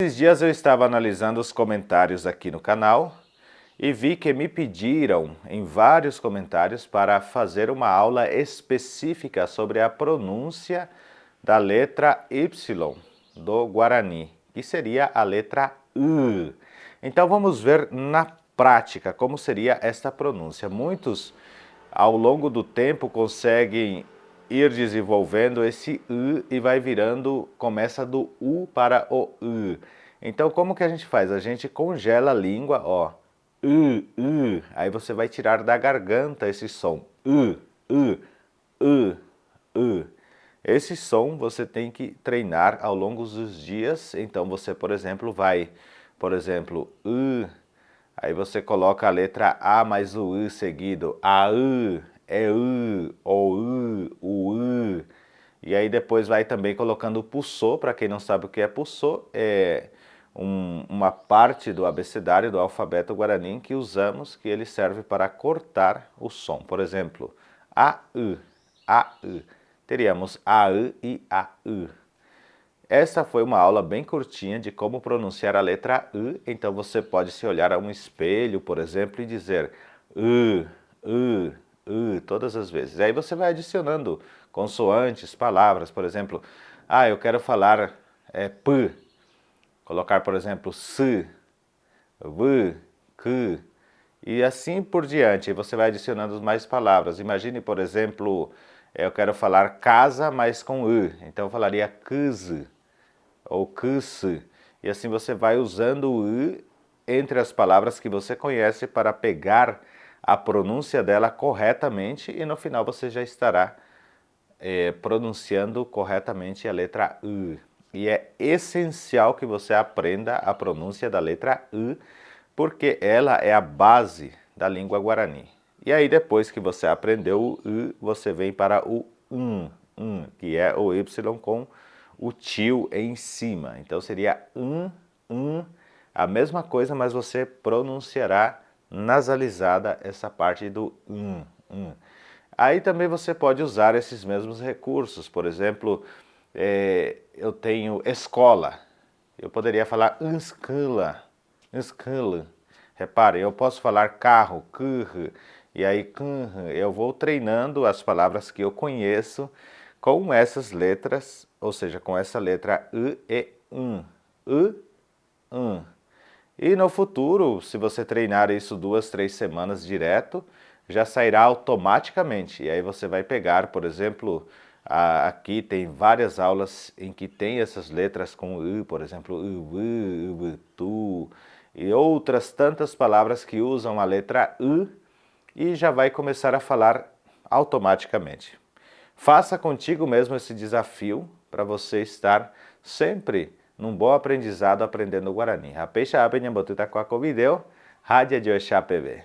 Esses dias eu estava analisando os comentários aqui no canal e vi que me pediram em vários comentários para fazer uma aula específica sobre a pronúncia da letra Y do Guarani, que seria a letra U. Então vamos ver na prática como seria esta pronúncia. Muitos ao longo do tempo conseguem ir desenvolvendo esse U e vai virando, começa do U para o U. Então como que a gente faz? A gente congela a língua, ó, U. Aí você vai tirar da garganta esse som, U. Esse som você tem que treinar ao longo dos dias, então você, por exemplo, aí você coloca a letra A mais o U seguido, A-U, E-U, O-U, U-U, e aí depois vai também colocando o pulsô, para quem não sabe o que é pulsô, é uma parte do abecedário do alfabeto guarani que usamos, que ele serve para cortar o som. Por exemplo, A-U, A-U. Teríamos A-U e A-U. Essa foi uma aula bem curtinha de como pronunciar a letra U, então você pode se olhar a um espelho, por exemplo, e dizer todas as vezes. Aí você vai adicionando consoantes, palavras, por exemplo, eu quero falar P, colocar, por exemplo, S, V, Q, e assim por diante. Você vai adicionando mais palavras. Imagine, por exemplo, eu quero falar casa, mas com U, então eu falaria cuse, ou cuse, e assim você vai usando o U entre as palavras que você conhece para pegar a pronúncia dela corretamente e no final você já estará pronunciando corretamente a letra U. E é essencial que você aprenda a pronúncia da letra U, porque ela é a base da língua guarani. E aí depois que você aprendeu o U, você vem para o que é o Y com o tio em cima. Então seria a mesma coisa, mas você pronunciará nasalizada essa parte do Aí também você pode usar esses mesmos recursos. Por exemplo, eu tenho escola. Eu poderia falar escola. Repare, eu posso falar carro, carro, e aí eu vou treinando as palavras que eu conheço com essas letras, ou seja, com essa letra U e E no futuro, se você treinar isso 2, 3 semanas direto, já sairá automaticamente. E aí você vai pegar, por exemplo, aqui tem várias aulas em que tem essas letras com U, por exemplo, tu, e outras tantas palavras que usam a letra U e já vai começar a falar automaticamente. Faça contigo mesmo esse desafio para você estar sempre num bom aprendizado aprendendo o Guarani. Rapeixa apenha botuta com a video, Rádio de Oxá PV.